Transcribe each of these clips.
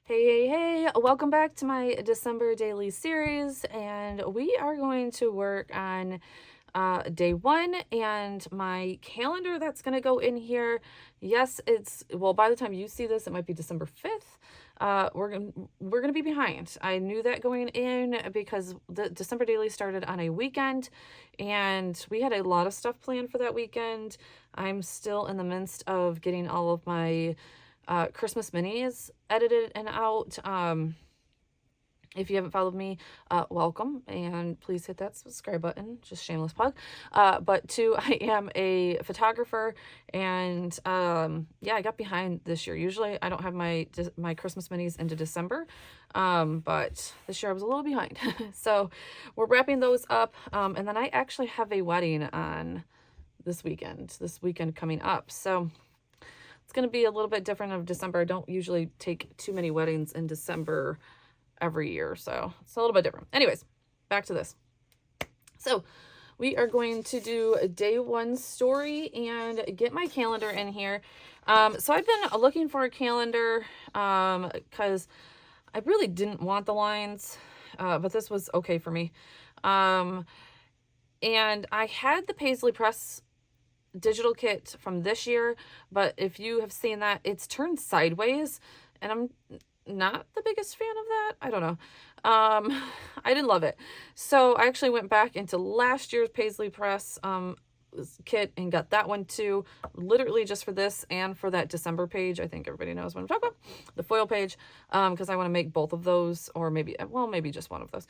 Hey, welcome back to my December daily series, and we are going to work on day one and my calendar that's going to go in here. Yes, well, by the time you see this, it might be December 5th. We're gonna be behind. I knew that going in because the December daily started on a weekend, and we had a lot of stuff planned for that weekend. I'm still in the midst of getting all of my Christmas minis edited and out. If you haven't followed me, welcome, and please hit that subscribe button. Just shameless plug. But two, I am a photographer, and yeah, I got behind this year. Usually, I don't have my Christmas minis into December, but this year I was a little behind. So we're wrapping those up, and then I actually have a wedding on this weekend coming up. So it's going to be a little bit different of December. I don't usually take too many weddings in December every year, so it's a little bit different. Anyways, back to this. So we are going to do a day one story and get my calendar in here. So I've been looking for a calendar because I really didn't want the lines, but this was okay for me. And I had the Paisley Press digital kit from this year, but if you have seen that, it's turned sideways, and I'm not the biggest fan of that. I don't know. I didn't love it. So I actually went back into last year's Paisley Press kit and got that one too, literally just for this and for that December page. I think everybody knows what I'm talking about, the foil page, because I want to make both of those, or maybe just one of those.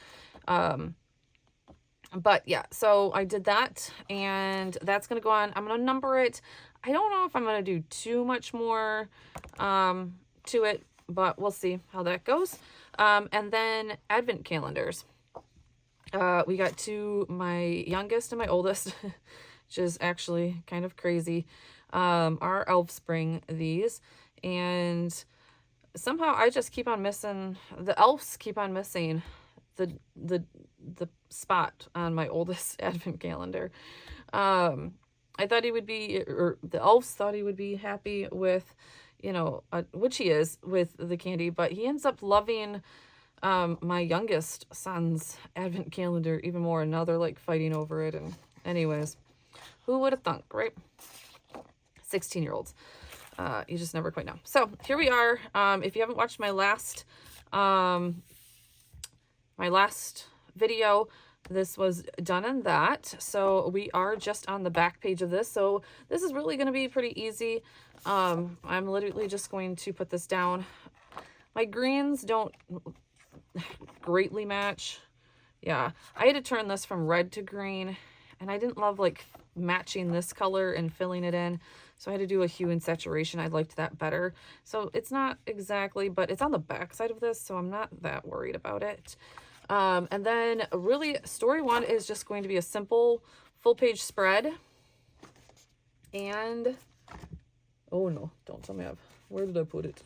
But yeah, so I did that, and that's going to go on. I'm going to number it. I don't know if I'm going to do too much more to it, but we'll see how that goes. And then Advent calendars. We got two, my youngest and my oldest, which is actually kind of crazy. Our elves bring these, and somehow I just keep on missing, the elves keep on missing the spot on my oldest Advent calendar. I thought he would be, or the elves thought he would be happy with, which he is with the candy, but he ends up loving my youngest son's Advent calendar even more, and now they're like fighting over it. And anyways, who would have thunk, right? 16-year-olds. You just never quite know. So here we are. If you haven't watched my last video, this was done in that. So we are just on the back page of this. So this is really going to be pretty easy. I'm literally just going to put this down. My greens don't greatly match. Yeah, I had to turn this from red to green, and I didn't love like matching this color and filling it in. So I had to do a hue and saturation. I liked that better. So it's not exactly, but it's on the back side of this, so I'm not that worried about it. And then really story one is just going to be a simple full page spread. And, oh no, don't tell me where did I put it?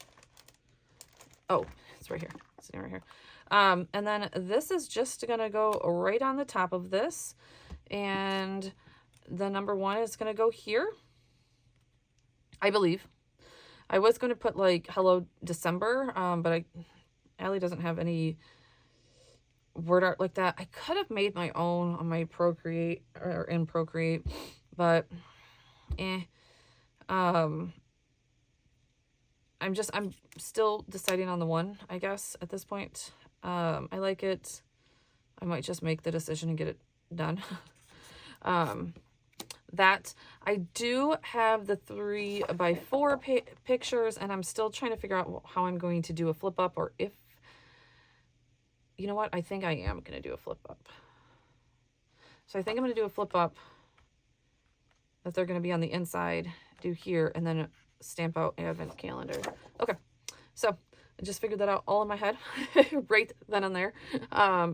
Oh, it's right here. It's sitting right here. And then this is just going to go right on the top of this. And the number one is going to go here, I believe. I was going to put like Hello December, but Allie doesn't have any word art like that. I could have made my own on my Procreate, or in Procreate, but I'm still deciding on the one, I guess, at this point. I like it. I might just make the decision and get it done. That I do have the 3x4 pictures, and I'm still trying to figure out how I'm going to do a flip up, or if, you know what, I think I am going to do a flip up. So I think I'm going to do a flip up that they're going to be on the inside, do here, and then stamp out Advent calendar. Okay, so I just figured that out all in my head right then and there.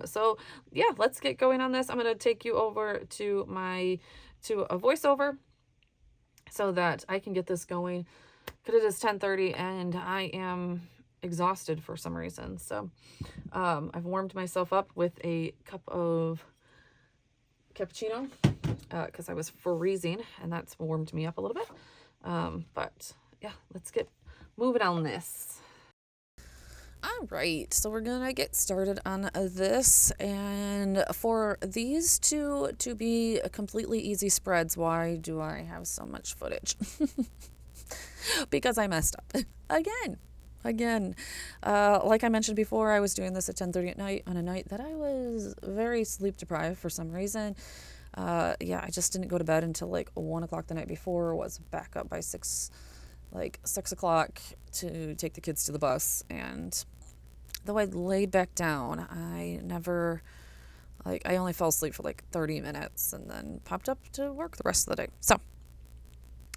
So yeah, let's get going on this. I'm going to take you over to a voiceover so that I can get this going, because it is 10:30 and I am exhausted for some reason. So I've warmed myself up with a cup of cappuccino because I was freezing, and that's warmed me up a little bit. But yeah, let's get moving on this. All right, so we're gonna get started on this, and for these two to be completely easy spreads, why do I have so much footage? Because I messed up again. Like I mentioned before, I was doing this at 10:30 at night on a night that I was very sleep deprived for some reason. Yeah, I just didn't go to bed until like 1 o'clock the night before. Was back up by 6 o'clock to take the kids to the bus, and though I laid back down, I only fell asleep for like 30 minutes and then popped up to work the rest of the day. So,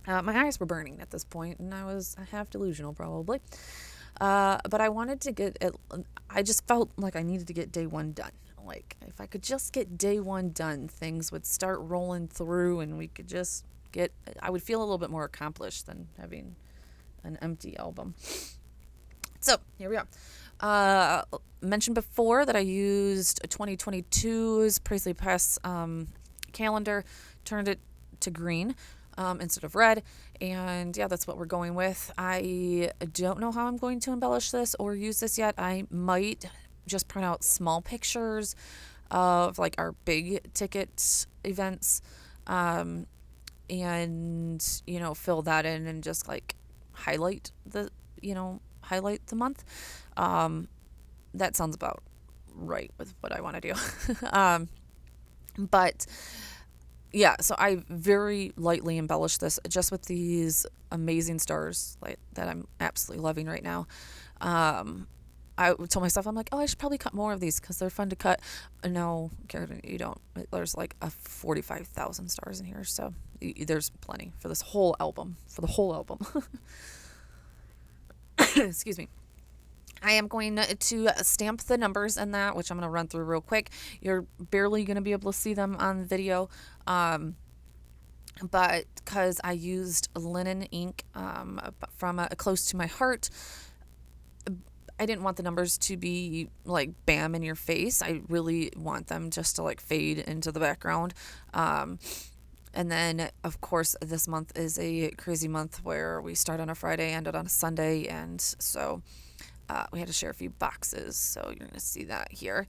my eyes were burning at this point, and I was half delusional probably. But I just felt like I needed to get day one done. Like, if I could just get day one done, things would start rolling through, and I would feel a little bit more accomplished than having an empty album. So, here we are. Mentioned before that I used 2022's Paisley Press calendar, turned it to green instead of red, and yeah, that's what we're going with. I don't know how I'm going to embellish this or use this yet. I might just print out small pictures of like our big ticket events, and fill that in and just like highlight highlight the month. That sounds about right with what I want to do. But yeah, so I very lightly embellished this just with these amazing stars like that I'm absolutely loving right now. I told myself, I'm like, oh, I should probably cut more of these because they're fun to cut. No, Karen, you don't. There's like 45,000 stars in here, so there's plenty for this whole album, for the whole album. Excuse me. I am going to stamp the numbers in that, which I'm going to run through real quick. You're barely going to be able to see them on video, but because I used linen ink from Close to My Heart, I didn't want the numbers to be like bam in your face. I really want them just to like fade into the background. And then, of course, this month is a crazy month where we start on a Friday, ended on a Sunday, and so we had to share a few boxes, so you're going to see that here.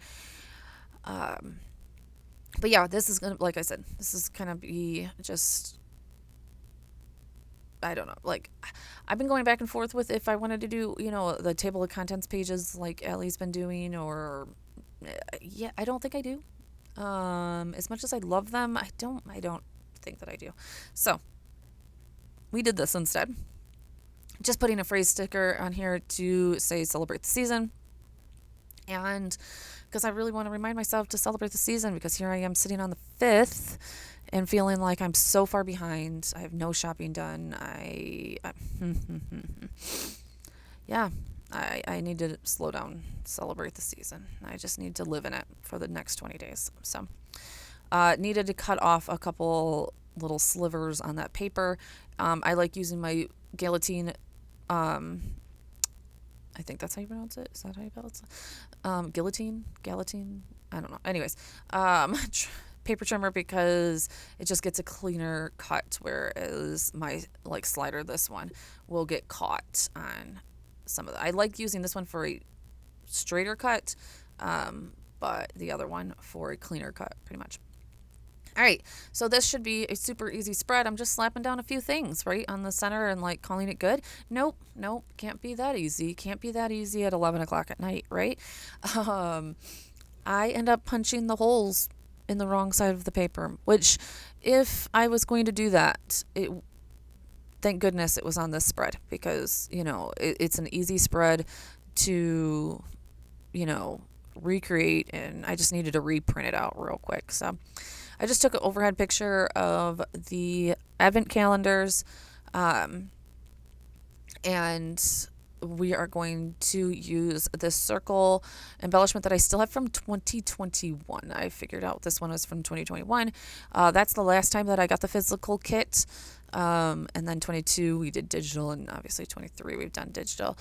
But yeah, this is going to, like I said, this is going to be just, I don't know, like, I've been going back and forth with if I wanted to do, the table of contents pages like Allie's been doing, or, yeah, I don't think I do. As much as I love them, I don't think that I do. So, we did this instead. Just putting a phrase sticker on here to say celebrate the season. And because I really want to remind myself to celebrate the season, because here I am sitting on the 5th and feeling like I'm so far behind. I have no shopping done. Yeah, I need to slow down, celebrate the season. I just need to live in it for the next 20 days. So, needed to cut off a couple little slivers on that paper. I like using my guillotine. I think that's how you pronounce it. Is that how you pronounce it? Guillotine? I don't know. Anyways, paper trimmer, because it just gets a cleaner cut, whereas my like slider, this one, will get caught on some of the. I like using this one for a straighter cut, but the other one for a cleaner cut, pretty much. All right, so this should be a super easy spread. I'm just slapping down a few things right on the center and like calling it good. Nope, can't be that easy. Can't be that easy at 11 o'clock at night, right? I end up punching the holes in the wrong side of the paper, which if I was going to do that, thank goodness it was on this spread, because, it's an easy spread to, recreate, and I just needed to reprint it out real quick. So I just took an overhead picture of the advent calendars, and we are going to use this circle embellishment that I still have from 2021. I figured out this one was from 2021. That's the last time that I got the physical kit. And then 22 we did digital, and obviously 23 we've done digital.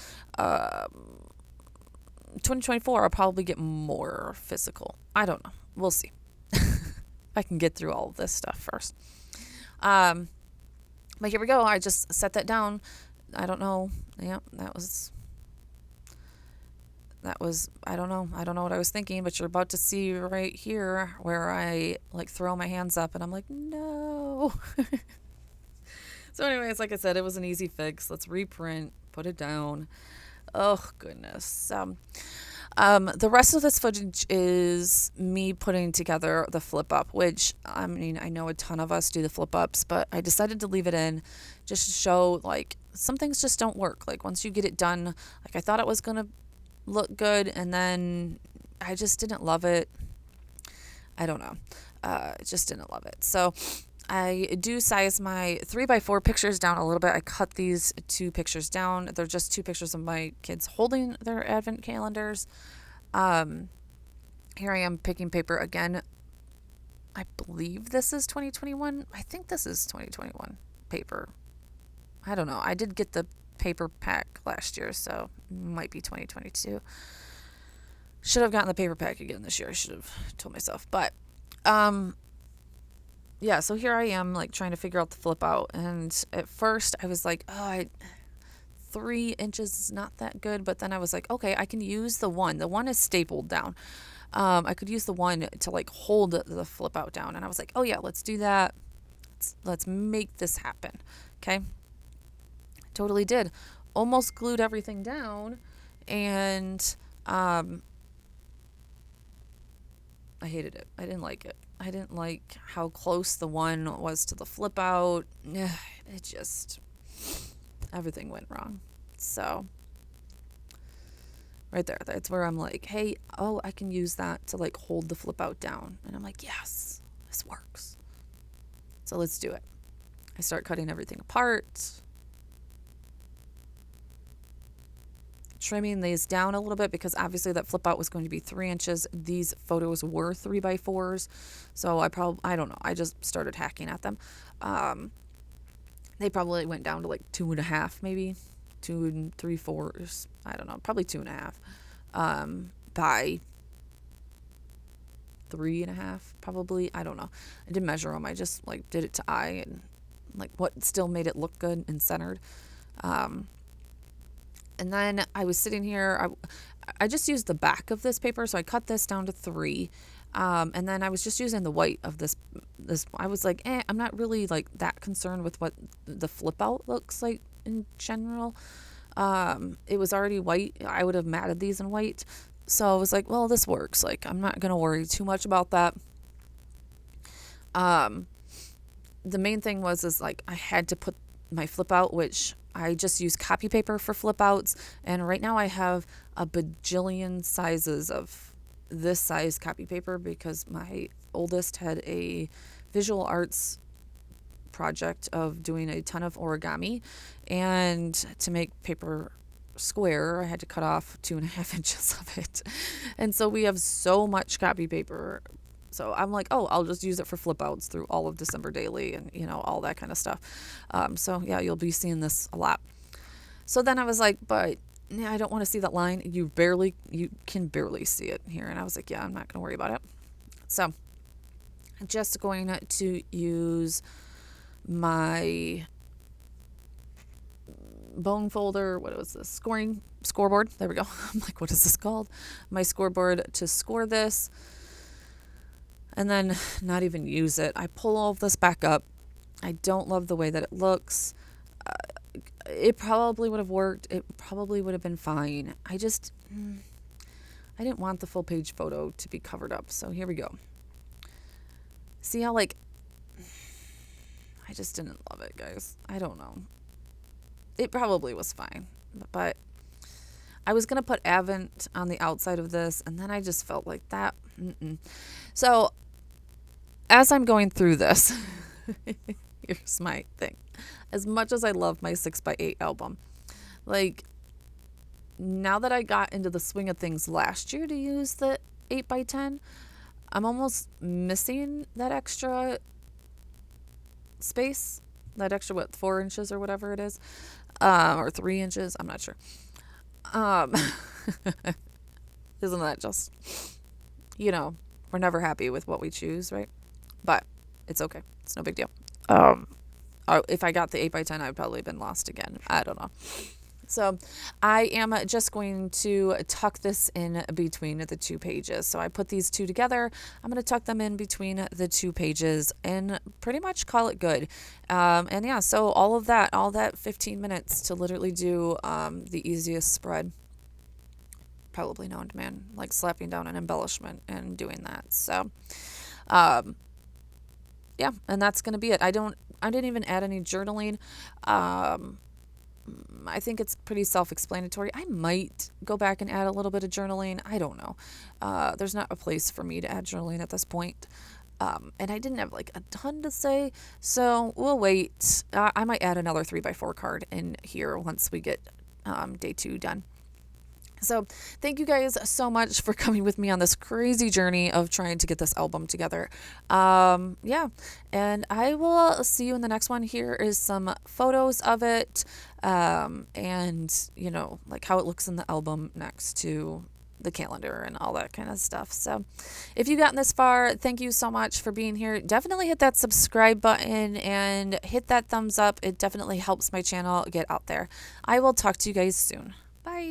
2024 I'll probably get more physical. I don't know. We'll see. I can get through all of this stuff first. But here we go. I just set that down. I don't know. Yeah, that was that was, I don't know what I was thinking, but you're about to see right here where I like throw my hands up and I'm like, no. So anyways, like I said, it was an easy fix. Let's reprint, put it down. Oh goodness. The rest of this footage is me putting together the flip up, which, I mean, I know a ton of us do the flip ups, but I decided to leave it in just to show like some things just don't work. Like once you get it done, like I thought it was going to look good, and then I just didn't love it. I don't know. Just didn't love it. So I do size my 3x4 pictures down a little bit. I cut these 2 pictures down. They're just 2 pictures of my kids holding their advent calendars. Here I am picking paper again. I believe this is 2021. I think this is 2021 paper. I don't know. I did get the paper pack last year, so it might be 2022. Should have gotten the paper pack again this year. I should have told myself. But yeah, so here I am like trying to figure out the flip out, and at first I was like, 3 inches is not that good, but then I was like, okay, I can use the one is stapled down. I could use the one to like hold the flip out down, and I was like, oh yeah, let's do that. Let's make this happen. Okay, totally did. Almost glued everything down, and I hated it. I didn't like it. I didn't like how close the one was to the flip out. It just, everything went wrong. So right there, that's where I'm like, hey, oh, I can use that to like hold the flip out down. And I'm like, yes, this works. So let's do it. I start cutting everything apart, trimming these down a little bit because obviously that flip out was going to be 3 inches. These photos were 3x4s. So I don't know. I just started hacking at them. They probably went down to like 2.5, maybe 2 3/4. I don't know. Probably 2.5, by 3.5, probably. I don't know. I didn't measure them. I just like did it to eye and like what still made it look good and centered. And then I was sitting here, I just used the back of this paper, so I cut this down to 3. And then I was just using the white of this. I was like, I'm not really like that concerned with what the flip out looks like in general. It was already white. I would have matted these in white. So I was like, well, this works. Like, I'm not going to worry too much about that. The main thing is like I had to put my flip out, which I just use copy paper for flip outs. And right now I have a bajillion sizes of this size copy paper because my oldest had a visual arts project of doing a ton of origami. And to make paper square, I had to cut off 2.5 inches of it. And so we have so much copy paper. So I'm like, oh, I'll just use it for flip outs through all of December Daily and, all that kind of stuff. So yeah, you'll be seeing this a lot. So then I was like, but I don't want to see that line. You can barely see it here. And I was like, yeah, I'm not going to worry about it. So I'm just going to use my bone folder. What was this? Scoreboard. There we go. I'm like, what is this called? My scoreboard to score this. And then not even use it. I pull all of this back up. I don't love the way that it looks. It probably would have worked. It probably would have been fine. I didn't want the full page photo to be covered up. So here we go. See how I just didn't love it, guys. I don't know. It probably was fine. But I was going to put Advent on the outside of this. And then I just felt like that. So as I'm going through this, here's my thing. As much as I love my 6x8 album, like now that I got into the swing of things last year to use the 8x10, I'm almost missing that extra space, that extra 4 inches or whatever it is, or 3 inches. I'm not sure. Isn't that just, we're never happy with what we choose, right? But it's okay. It's no big deal. If I got the 8x10, I'd probably been lost again. I don't know. So I am just going to tuck this in between the 2 pages. So I put these 2 together. I'm going to tuck them in between the 2 pages and pretty much call it good. And yeah, so all that 15 minutes to literally do the easiest spread probably known to man, like slapping down an embellishment and doing that. So yeah, and that's going to be it. I didn't even add any journaling. I think it's pretty self-explanatory. I might go back and add a little bit of journaling. I don't know. There's not a place for me to add journaling at this point. And I didn't have like a ton to say, so we'll wait. I might add another 3x4 card in here once we get day 2 done. So thank you guys so much for coming with me on this crazy journey of trying to get this album together. Yeah, and I will see you in the next one. Here is some photos of it, and you know, like how it looks in the album next to the calendar and all that kind of stuff. So if you've gotten this far, thank you so much for being here. Definitely hit that subscribe button and hit that thumbs up. It definitely helps my channel get out there. I will talk to you guys soon.